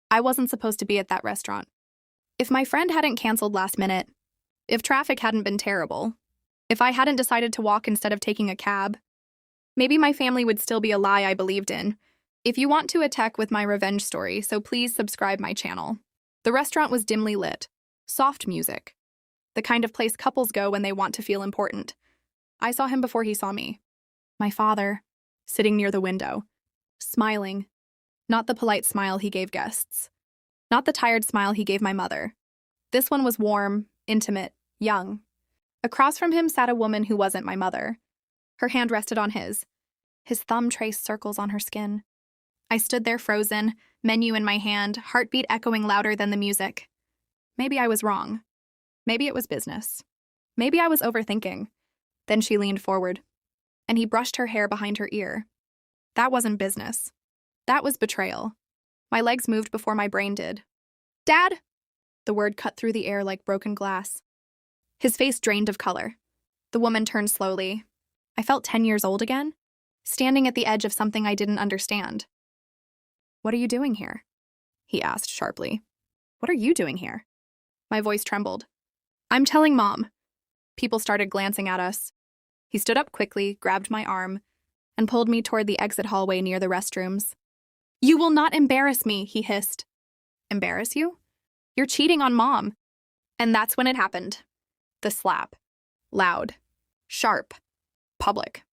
I wasn't supposed to be at that restaurant. If my friend hadn't canceled last minute, if traffic hadn't been terrible, if I hadn't decided to walk instead of taking a cab, maybe my family would still be a lie I believed in. If you want to attack with my revenge story, so please subscribe my channel. The restaurant was dimly lit, soft music, the kind of place couples go when they want to feel important. I saw him before he saw me. My father, sitting near the window, smiling. Not the polite smile he gave guests. Not the tired smile he gave my mother. This one was warm, intimate, young. Across from him sat a woman who wasn't my mother. Her hand rested on his. His thumb traced circles on her skin. I stood there frozen, menu in my hand, heartbeat echoing louder than the music. Maybe I was wrong. Maybe it was business. Maybe I was overthinking. Then she leaned forward, and he brushed her hair behind her ear. That wasn't business. That was betrayal. My legs moved before my brain did. "Dad!" The word cut through the air like broken glass. His face drained of color. The woman turned slowly. I felt 10 years old again, standing at the edge of something I didn't understand. "What are you doing here?" he asked sharply. "What are you doing here?" My voice trembled. "I'm telling Mom." People started glancing at us. He stood up quickly, grabbed my arm, and pulled me toward the exit hallway near the restrooms. "You will not embarrass me," he hissed. "Embarrass you? You're cheating on Mom." And that's when it happened. The slap. Loud. Sharp. Public.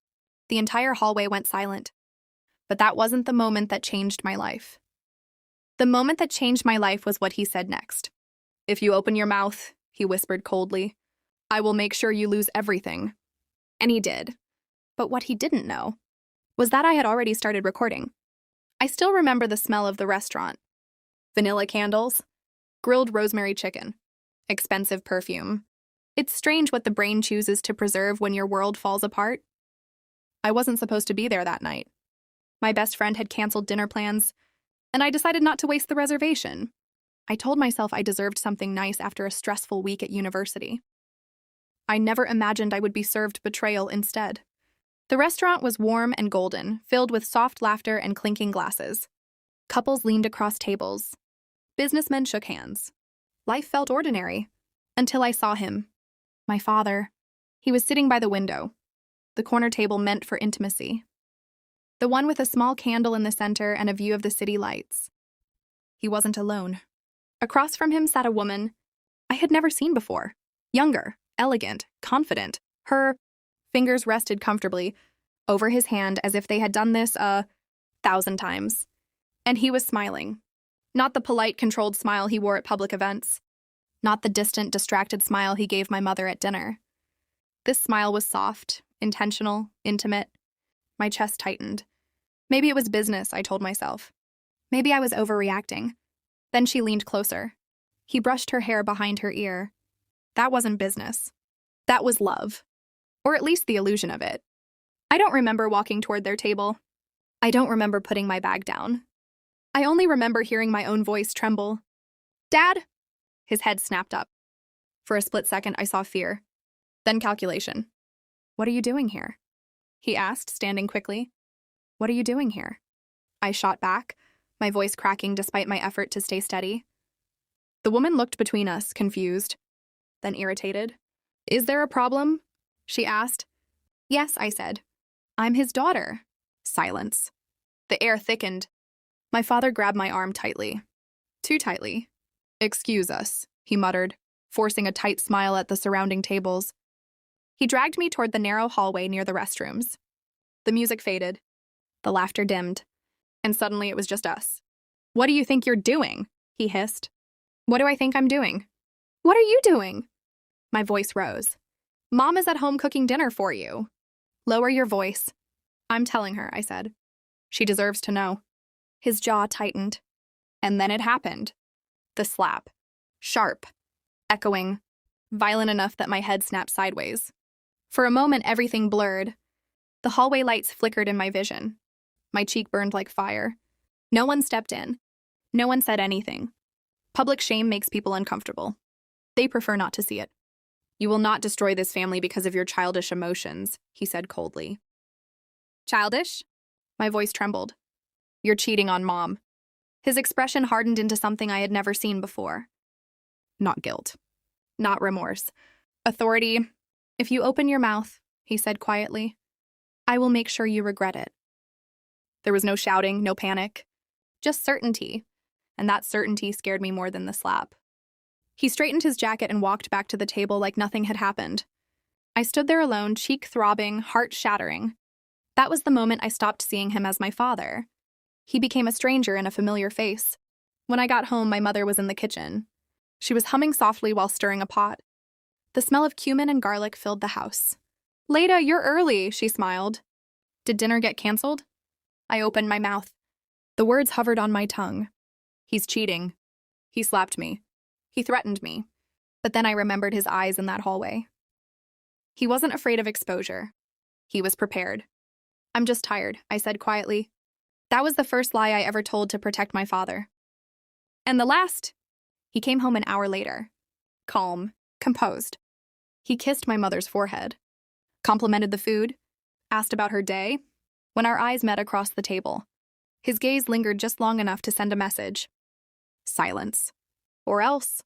The entire hallway went silent. But that wasn't the moment that changed my life. The moment that changed my life was what he said next. "If you open your mouth," he whispered coldly, "I will make sure you lose everything." And he did. But what he didn't know was that I had already started recording. I still remember the smell of the restaurant. Vanilla candles, grilled rosemary chicken, expensive perfume. It's strange what the brain chooses to preserve when your world falls apart. I wasn't supposed to be there that night. My best friend had canceled dinner plans, and I decided not to waste the reservation. I told myself I deserved something nice after a stressful week at university. I never imagined I would be served betrayal instead. The restaurant was warm and golden, filled with soft laughter and clinking glasses. Couples leaned across tables. Businessmen shook hands. Life felt ordinary, until I saw him. My father. He was sitting by the window, the corner table meant for intimacy. The one with a small candle in the center and a view of the city lights. He wasn't alone. Across from him sat a woman I had never seen before. Younger, elegant, confident. Her fingers rested comfortably over his hand as if they had done this 1,000 times. And he was smiling. Not the polite, controlled smile he wore at public events. Not the distant, distracted smile he gave my mother at dinner. This smile was soft, intentional, intimate. My chest tightened. Maybe it was business, I told myself. Maybe I was overreacting. Then she leaned closer. He brushed her hair behind her ear. That wasn't business. That was love. Or at least the illusion of it. I don't remember walking toward their table. I don't remember putting my bag down. I only remember hearing my own voice tremble. "Dad!" His head snapped up. For a split second, I saw fear. Then calculation. "What are you doing here?" he asked, standing quickly. "What are you doing here?" I shot back, my voice cracking despite my effort to stay steady. The woman looked between us, confused, then irritated. "Is there a problem?" she asked. "Yes," I said. "I'm his daughter." Silence. The air thickened. My father grabbed my arm tightly. Too tightly. "Excuse us," he muttered, forcing a tight smile at the surrounding tables. He dragged me toward the narrow hallway near the restrooms. The music faded. The laughter dimmed. And suddenly it was just us. "What do you think you're doing?" he hissed. "What do I think I'm doing?" "What are you doing?" My voice rose. "Mom is at home cooking dinner for you." "Lower your voice." "I'm telling her," I said. "She deserves to know." His jaw tightened. And then it happened. The slap. Sharp. Echoing. Violent enough that my head snapped sideways. For a moment, everything blurred. The hallway lights flickered in my vision. My cheek burned like fire. No one stepped in. No one said anything. Public shame makes people uncomfortable. They prefer not to see it. "You will not destroy this family because of your childish emotions," he said coldly. "Childish?" My voice trembled. "You're cheating on Mom." His expression hardened into something I had never seen before. Not guilt. Not remorse. Authority. If you open your mouth, he said quietly, I will make sure you regret it. There was no shouting, no panic. Just certainty. And that certainty scared me more than the slap. He straightened his jacket and walked back to the table like nothing had happened. I stood there alone, cheek throbbing, heart shattering. That was the moment I stopped seeing him as my father. He became a stranger in a familiar face. When I got home, my mother was in the kitchen. She was humming softly while stirring a pot. The smell of cumin and garlic filled the house. Leda, you're early, she smiled. Did dinner get canceled? I opened my mouth. The words hovered on my tongue. He's cheating. He slapped me. He threatened me. But then I remembered his eyes in that hallway. He wasn't afraid of exposure. He was prepared. I'm just tired, I said quietly. That was the first lie I ever told to protect my father. And the last? He came home an hour later. Calm, composed. He kissed my mother's forehead, complimented the food, asked about her day. When our eyes met across the table, his gaze lingered just long enough to send a message. Silence. Or else.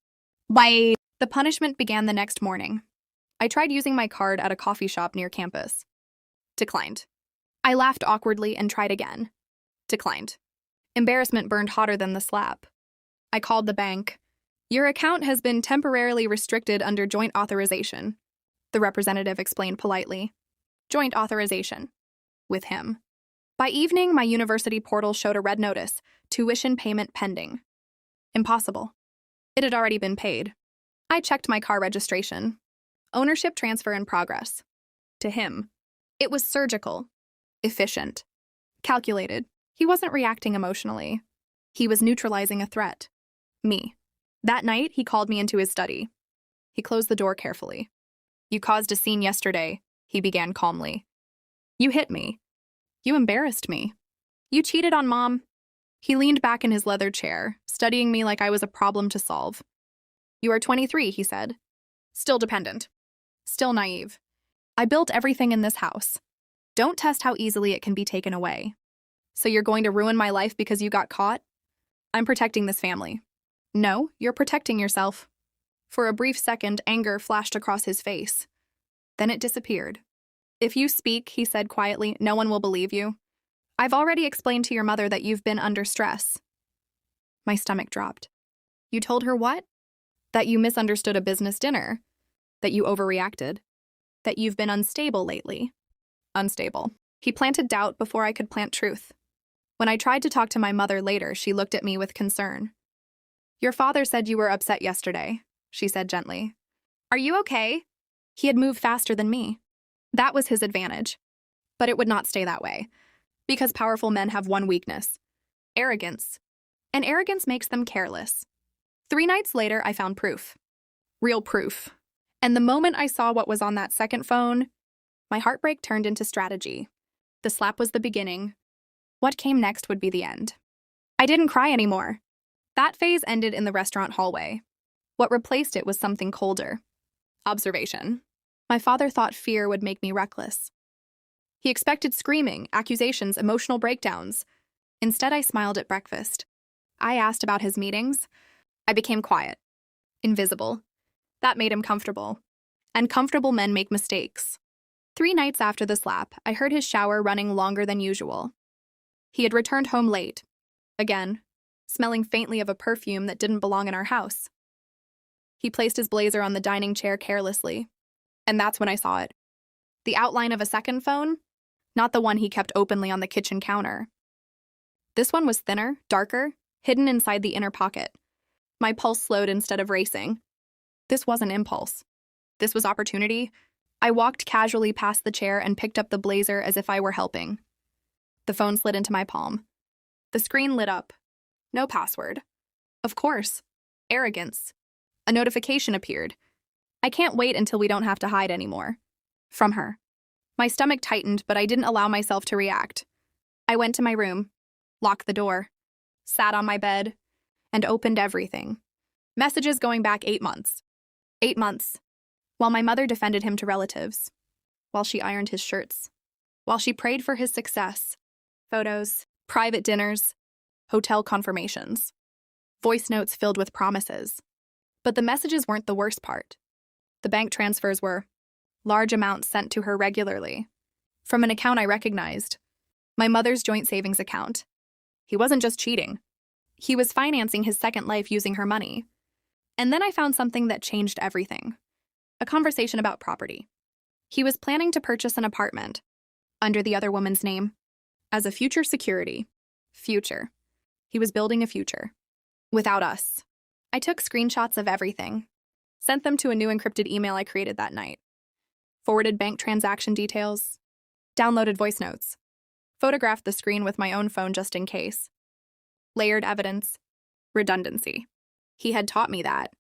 Bye. The punishment began the next morning. I tried using my card at a coffee shop near campus. Declined. I laughed awkwardly and tried again. Declined. Embarrassment burned hotter than the slap. I called the bank. Your account has been temporarily restricted under joint authorization, the representative explained politely. Joint authorization. With him. By evening, my university portal showed a red notice, tuition payment pending. Impossible. It had already been paid. I checked my car registration. Ownership transfer in progress. To him. It was surgical. Efficient. Calculated. He wasn't reacting emotionally. He was neutralizing a threat. Me. That night, he called me into his study. He closed the door carefully. You caused a scene yesterday, he began calmly. You hit me. You embarrassed me. You cheated on Mom. He leaned back in his leather chair, studying me like I was a problem to solve. You are 23, he said. Still dependent. Still naive. I built everything in this house. Don't test how easily it can be taken away. So you're going to ruin my life because you got caught? I'm protecting this family. No, you're protecting yourself. For a brief second, anger flashed across his face. Then it disappeared. If you speak, he said quietly, no one will believe you. I've already explained to your mother that you've been under stress. My stomach dropped. You told her what? That you misunderstood a business dinner. That you overreacted. That you've been unstable lately. Unstable. He planted doubt before I could plant truth. When I tried to talk to my mother later, she looked at me with concern. Your father said you were upset yesterday, she said gently. Are you okay? He had moved faster than me. That was his advantage. But it would not stay that way. Because powerful men have one weakness. Arrogance. And arrogance makes them careless. 3 nights later, I found proof. Real proof. And the moment I saw what was on that second phone, my heartbreak turned into strategy. The slap was the beginning. What came next would be the end. I didn't cry anymore. That phase ended in the restaurant hallway. What replaced it was something colder. Observation. My father thought fear would make me reckless. He expected screaming, accusations, emotional breakdowns. Instead, I smiled at breakfast. I asked about his meetings. I became quiet. Invisible. That made him comfortable. And comfortable men make mistakes. 3 nights after the slap, I heard his shower running longer than usual. He had returned home late. Again, smelling faintly of a perfume that didn't belong in our house. He placed his blazer on the dining chair carelessly. And that's when I saw it. The outline of a second phone, not the one he kept openly on the kitchen counter. This one was thinner, darker, hidden inside the inner pocket. My pulse slowed instead of racing. This wasn't impulse. This was opportunity. I walked casually past the chair and picked up the blazer as if I were helping. The phone slid into my palm. The screen lit up. No password. Of course. Arrogance. A notification appeared. I can't wait until we don't have to hide anymore. From her. My stomach tightened, but I didn't allow myself to react. I went to my room, locked the door, sat on my bed, and opened everything. Messages going back 8 months. 8 months. While my mother defended him to relatives. While she ironed his shirts. While she prayed for his success. Photos, private dinners. hotel confirmations, voice notes filled with promises. But the messages weren't the worst part. The bank transfers were large amounts sent to her regularly, from an account I recognized, my mother's joint savings account. He wasn't just cheating. He was financing his second life using her money. And then I found something that changed everything. A conversation about property. He was planning to purchase an apartment, under the other woman's name, as a future security. Future. He was building a future. Without us. I took screenshots of everything, sent them to a new encrypted email I created that night, forwarded bank transaction details, downloaded voice notes, photographed the screen with my own phone just in case. Layered evidence. Redundancy. He had taught me that.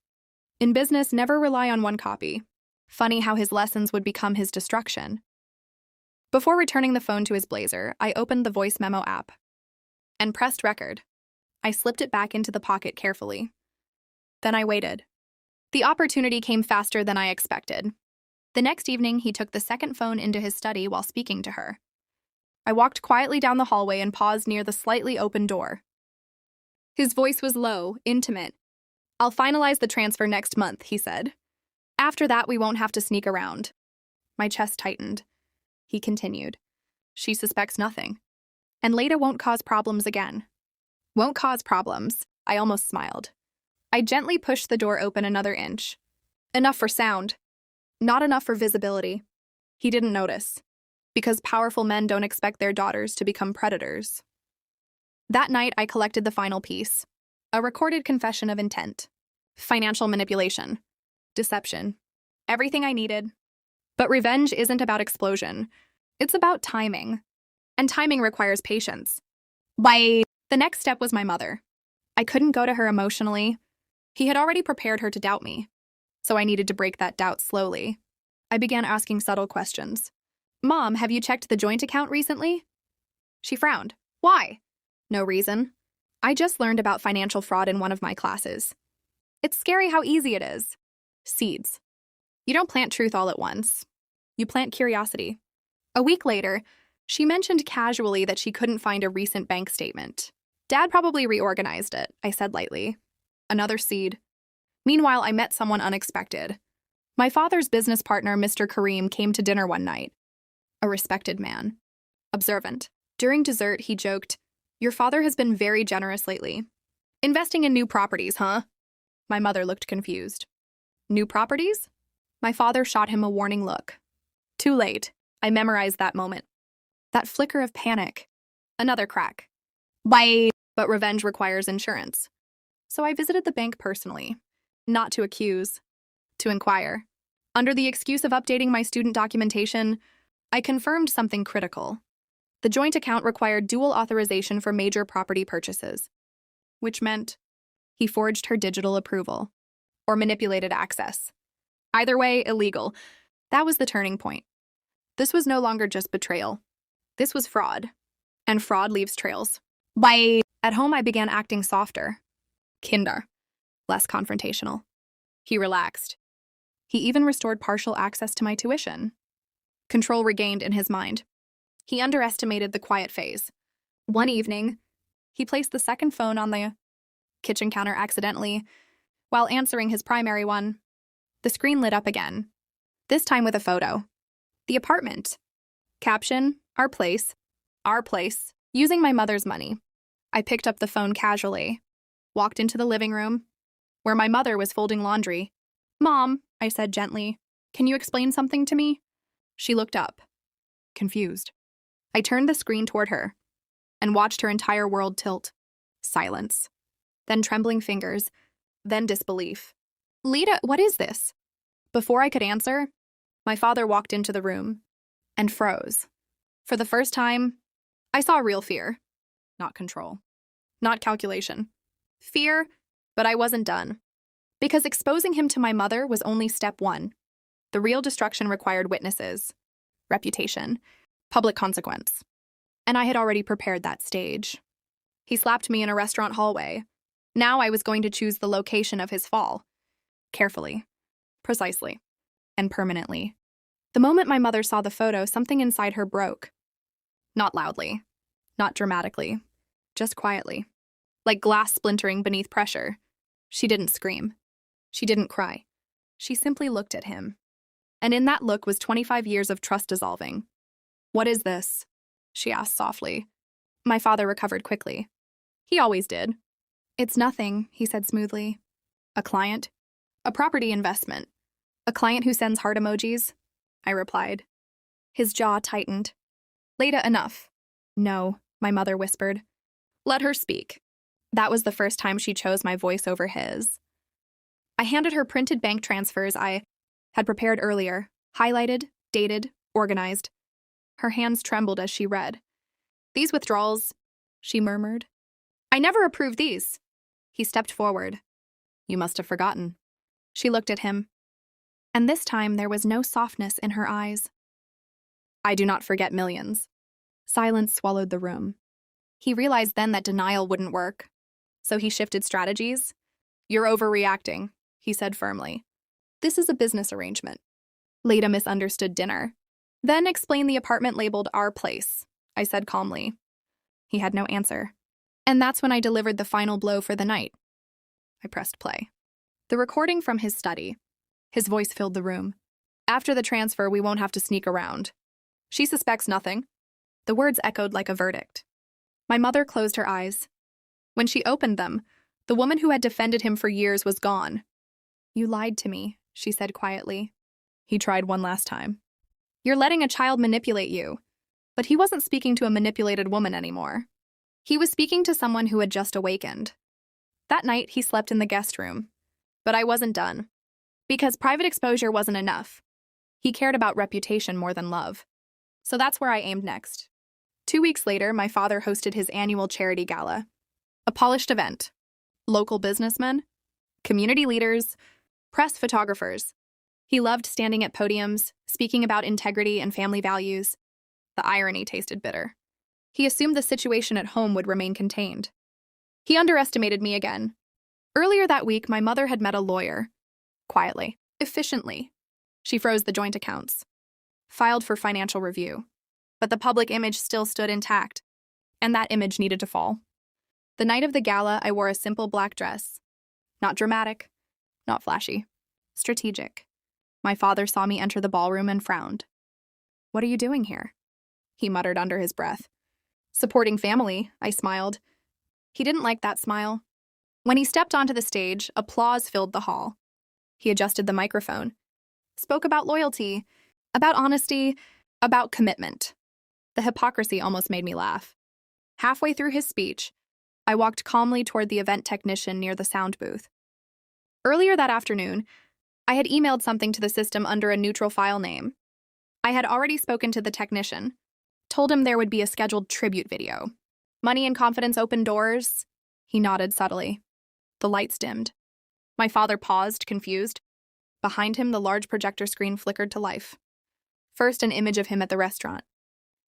In business, never rely on one copy. Funny how his lessons would become his destruction. Before returning the phone to his blazer, I opened the voice memo app and pressed record. I slipped it back into the pocket carefully. Then I waited. The opportunity came faster than I expected. The next evening, he took the second phone into his study while speaking to her. I walked quietly down the hallway and paused near the slightly open door. His voice was low, intimate. "I'll finalize the transfer next month," he said. "After that, we won't have to sneak around." My chest tightened. He continued. "She suspects nothing. And Leda won't cause problems again." Won't cause problems. I almost smiled. I gently pushed the door open another inch. Enough for sound. Not enough for visibility. He didn't notice. Because powerful men don't expect their daughters to become predators. That night, I collected the final piece. A recorded confession of intent. Financial manipulation. Deception. Everything I needed. But revenge isn't about explosion. It's about timing. And timing requires patience. The next step was my mother. I couldn't go to her emotionally. He had already prepared her to doubt me. So I needed to break that doubt slowly. I began asking subtle questions. "Mom, have you checked the joint account recently?" She frowned. "Why?" "No reason. I just learned about financial fraud in one of my classes. It's scary how easy it is. Seeds. You don't plant truth all at once. You plant curiosity." A week later, she mentioned casually that she couldn't find a recent bank statement. "Dad probably reorganized it," I said lightly. Another seed. Meanwhile, I met someone unexpected. My father's business partner, Mr. Kareem, came to dinner one night. A respected man. Observant. During dessert, he joked, "Your father has been very generous lately. Investing in new properties, huh?" My mother looked confused. "New properties?" My father shot him a warning look. Too late. I memorized that moment. That flicker of panic. Another crack. But revenge requires insurance. So I visited the bank personally. Not to accuse. To inquire. Under the excuse of updating my student documentation, I confirmed something critical. The joint account required dual authorization for major property purchases, which meant he forged her digital approval or manipulated access. Either way, illegal. That was the turning point. This was no longer just betrayal. This was fraud. And fraud leaves trails. At home, I began acting softer. Kinder. Less confrontational. He relaxed. He even restored partial access to my tuition. Control regained in his mind. He underestimated the quiet phase. One evening, he placed the second phone on the kitchen counter accidentally, while answering his primary one. The screen lit up again, this time with a photo. The apartment. Caption, our place, using my mother's money. I picked up the phone casually, walked into the living room, where my mother was folding laundry. "Mom," I said gently, "can you explain something to me?" She looked up, confused. I turned the screen toward her and watched her entire world tilt. Silence. Then trembling fingers. Then disbelief. "Leda, what is this?" Before I could answer, my father walked into the room and froze. For the first time, I saw real fear. Not control. Not calculation. Fear, but I wasn't done. Because exposing him to my mother was only step one. The real destruction required witnesses, reputation, public consequence. And I had already prepared that stage. He slapped me in a restaurant hallway. Now I was going to choose the location of his fall. Carefully, precisely, and permanently. The moment my mother saw the photo, something inside her broke. Not loudly, not dramatically, just quietly. like glass splintering beneath pressure. She didn't scream. She didn't cry. She simply looked at him. And in that look was 25 years of trust dissolving. "What is this?" she asked softly. My father recovered quickly. He always did. "It's nothing," he said smoothly. "A client? A property investment. A client who sends heart emojis?" I replied. His jaw tightened. "Leda, enough." "No," my mother whispered. "Let her speak." That was the first time she chose my voice over his. I handed her printed bank transfers I had prepared earlier, highlighted, dated, organized. Her hands trembled as she read. "These withdrawals," she murmured. "I never approved these." He stepped forward. "You must have forgotten." She looked at him. And this time there was no softness in her eyes. "I do not forget millions." Silence swallowed the room. He realized then that denial wouldn't work. So he shifted strategies. "You're overreacting," he said firmly. "This is a business arrangement." Leda misunderstood dinner. "Then explain the apartment labeled our place," I said calmly. He had no answer. And that's when I delivered the final blow for the night. I pressed play. The recording from his study. His voice filled the room. "After the transfer, we won't have to sneak around. She suspects nothing." The words echoed like a verdict. My mother closed her eyes. When she opened them, the woman who had defended him for years was gone. "You lied to me," she said quietly. He tried one last time. "You're letting a child manipulate you." But he wasn't speaking to a manipulated woman anymore. He was speaking to someone who had just awakened. That night, he slept in the guest room. But I wasn't done. Because private exposure wasn't enough. He cared about reputation more than love. So that's where I aimed next. 2 weeks later, my father hosted his annual charity gala. A polished event. Local businessmen, community leaders, press photographers. He loved standing at podiums, speaking about integrity and family values. The irony tasted bitter. He assumed the situation at home would remain contained. He underestimated me again. Earlier that week, my mother had met a lawyer. Quietly, efficiently. She froze the joint accounts. Filed for financial review. But the public image still stood intact. And that image needed to fall. The night of the gala, I wore a simple black dress. Not dramatic. Not flashy. Strategic. My father saw me enter the ballroom and frowned. "What are you doing here?" he muttered under his breath. "Supporting family," I smiled. He didn't like that smile. When he stepped onto the stage, applause filled the hall. He adjusted the microphone. Spoke about loyalty, about honesty, about commitment. The hypocrisy almost made me laugh. Halfway through his speech, I walked calmly toward the event technician near the sound booth. Earlier that afternoon, I had emailed something to the system under a neutral file name. I had already spoken to the technician, told him there would be a scheduled tribute video. "Money and confidence open doors?" He nodded subtly. The lights dimmed. My father paused, confused. Behind him, the large projector screen flickered to life. First, an image of him at the restaurant.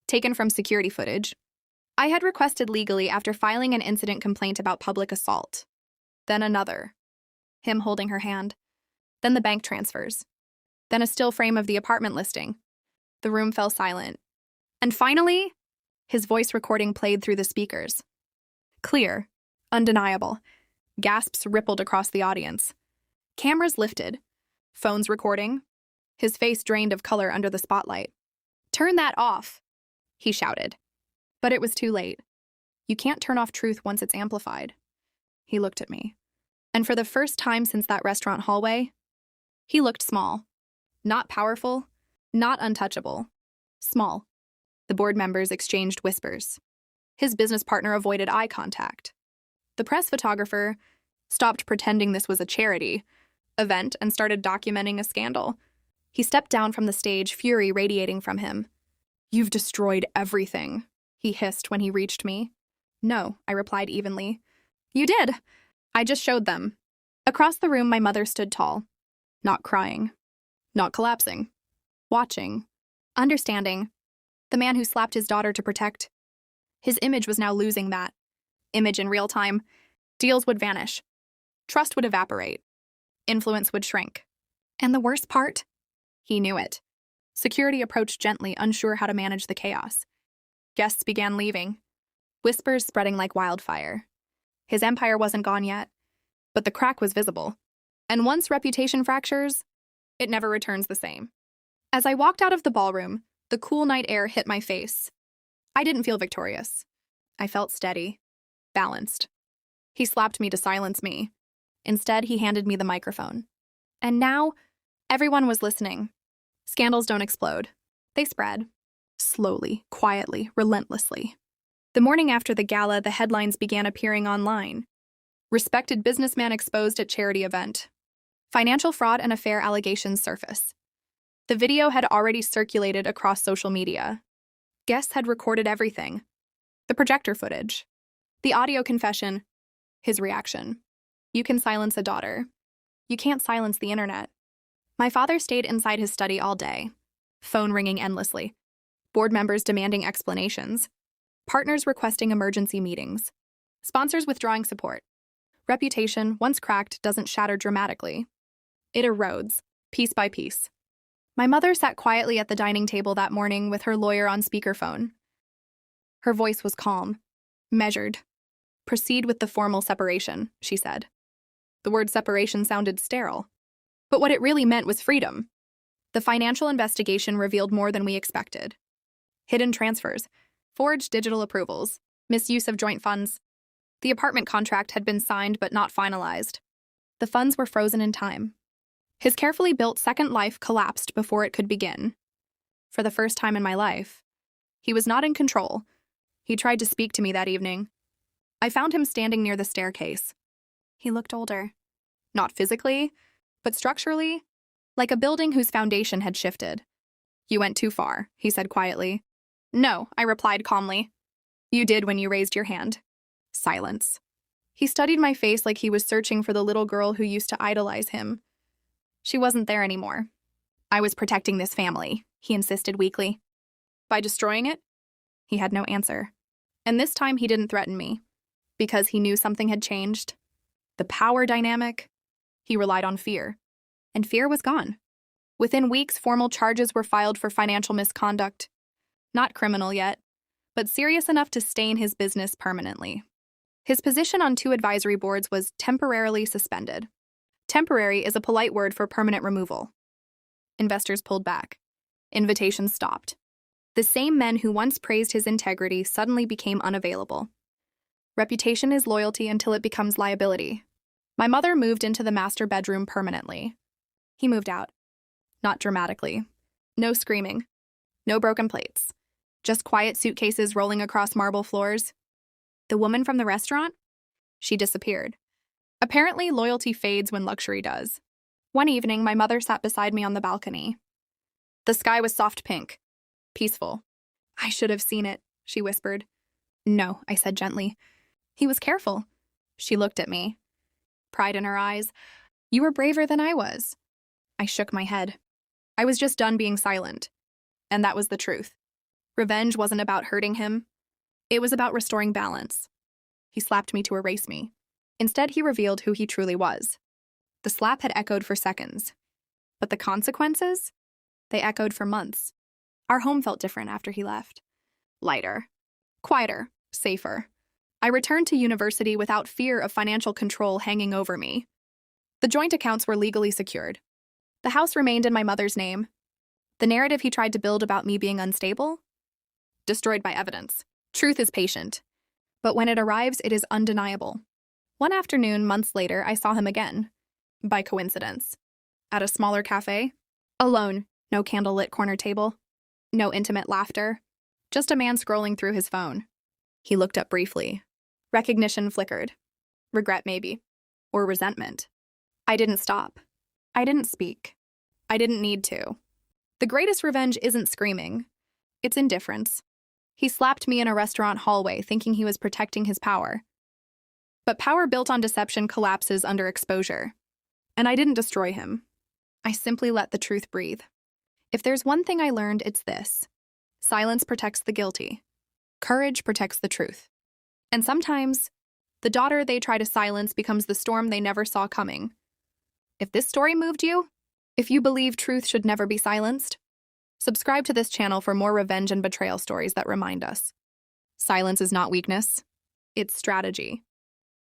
Taken from security footage. I had requested legally after filing an incident complaint about public assault. Then another. Him holding her hand. Then the bank transfers. Then a still frame of the apartment listing. The room fell silent. And finally, his voice recording played through the speakers. Clear. Undeniable. Gasps rippled across the audience. Cameras lifted. Phones recording. His face drained of color under the spotlight. "Turn that off," he shouted. But it was too late. You can't turn off truth once it's amplified. He looked at me. And for the first time since that restaurant hallway, he looked small. Not powerful, not untouchable. Small. The board members exchanged whispers. His business partner avoided eye contact. The press photographer stopped pretending this was a charity event and started documenting a scandal. He stepped down from the stage, fury radiating from him. "You've destroyed everything," he hissed when he reached me. "No," I replied evenly. "You did. I just showed them." Across the room, my mother stood tall. Not crying. Not collapsing. Watching. Understanding. The man who slapped his daughter to protect. His image was now losing that. Image in real time. Deals would vanish. Trust would evaporate. Influence would shrink. And the worst part? He knew it. Security approached gently, unsure how to manage the chaos. Guests began leaving. Whispers spreading like wildfire. His empire wasn't gone yet, but the crack was visible. And once reputation fractures, it never returns the same. As I walked out of the ballroom, the cool night air hit my face. I didn't feel victorious. I felt steady, balanced. He slapped me to silence me. Instead, he handed me the microphone. And now, everyone was listening. Scandals don't explode. They spread. Slowly, quietly, relentlessly. The morning after the gala, the headlines began appearing online. Respected businessman exposed at charity event. Financial fraud and affair allegations surface. The video had already circulated across social media. Guests had recorded everything. The projector footage. The audio confession. His reaction. You can silence a daughter. You can't silence the internet. My father stayed inside his study all day. Phone ringing endlessly. Board members demanding explanations. Partners requesting emergency meetings. Sponsors withdrawing support. Reputation, once cracked, doesn't shatter dramatically. It erodes, piece by piece. My mother sat quietly at the dining table that morning with her lawyer on speakerphone. Her voice was calm, measured. Proceed with the formal separation, she said. The word separation sounded sterile. But what it really meant was freedom. The financial investigation revealed more than we expected. Hidden transfers, forged digital approvals, misuse of joint funds. The apartment contract had been signed but not finalized. The funds were frozen in time. His carefully built second life collapsed before it could begin. For the first time in my life, he was not in control. He tried to speak to me that evening. I found him standing near the staircase. He looked older. Not physically, but structurally, like a building whose foundation had shifted. You went too far, he said quietly. No, I replied calmly. You did when you raised your hand. Silence. He studied my face like he was searching for the little girl who used to idolize him. She wasn't there anymore. I was protecting this family, he insisted weakly. By destroying it? He had no answer. And this time he didn't threaten me, because he knew something had changed. The power dynamic. He relied on fear. And fear was gone. Within weeks, formal charges were filed for financial misconduct. Not criminal yet, but serious enough to stain his business permanently. His position on 2 advisory boards was temporarily suspended. Temporary is a polite word for permanent removal. Investors pulled back. Invitations stopped. The same men who once praised his integrity suddenly became unavailable. Reputation is loyalty until it becomes liability. My mother moved into the master bedroom permanently. He moved out. Not dramatically. No screaming. No broken plates. Just quiet suitcases rolling across marble floors. The woman from the restaurant? She disappeared. Apparently, loyalty fades when luxury does. One evening, my mother sat beside me on the balcony. The sky was soft pink. Peaceful. I should have seen it, she whispered. No, I said gently. He was careful. She looked at me. Pride in her eyes. You were braver than I was. I shook my head. I was just done being silent. And that was the truth. Revenge wasn't about hurting him. It was about restoring balance. He slapped me to erase me. Instead, he revealed who he truly was. The slap had echoed for seconds. But the consequences? They echoed for months. Our home felt different after he left. Lighter. Quieter. Safer. I returned to university without fear of financial control hanging over me. The joint accounts were legally secured. The house remained in my mother's name. The narrative he tried to build about me being unstable? Destroyed by evidence. Truth is patient. But when it arrives, it is undeniable. One afternoon, months later, I saw him again. By coincidence. At a smaller cafe. Alone. No candlelit corner table. No intimate laughter. Just a man scrolling through his phone. He looked up briefly. Recognition flickered. Regret, maybe. Or resentment. I didn't stop. I didn't speak. I didn't need to. The greatest revenge isn't screaming. It's indifference. He slapped me in a restaurant hallway thinking he was protecting his power. But power built on deception collapses under exposure. And I didn't destroy him. I simply let the truth breathe. If there's one thing I learned, it's this. Silence protects the guilty. Courage protects the truth. And sometimes, the daughter they try to silence becomes the storm they never saw coming. If this story moved you, if you believe truth should never be silenced, subscribe to this channel for more revenge and betrayal stories that remind us. Silence is not weakness, it's strategy.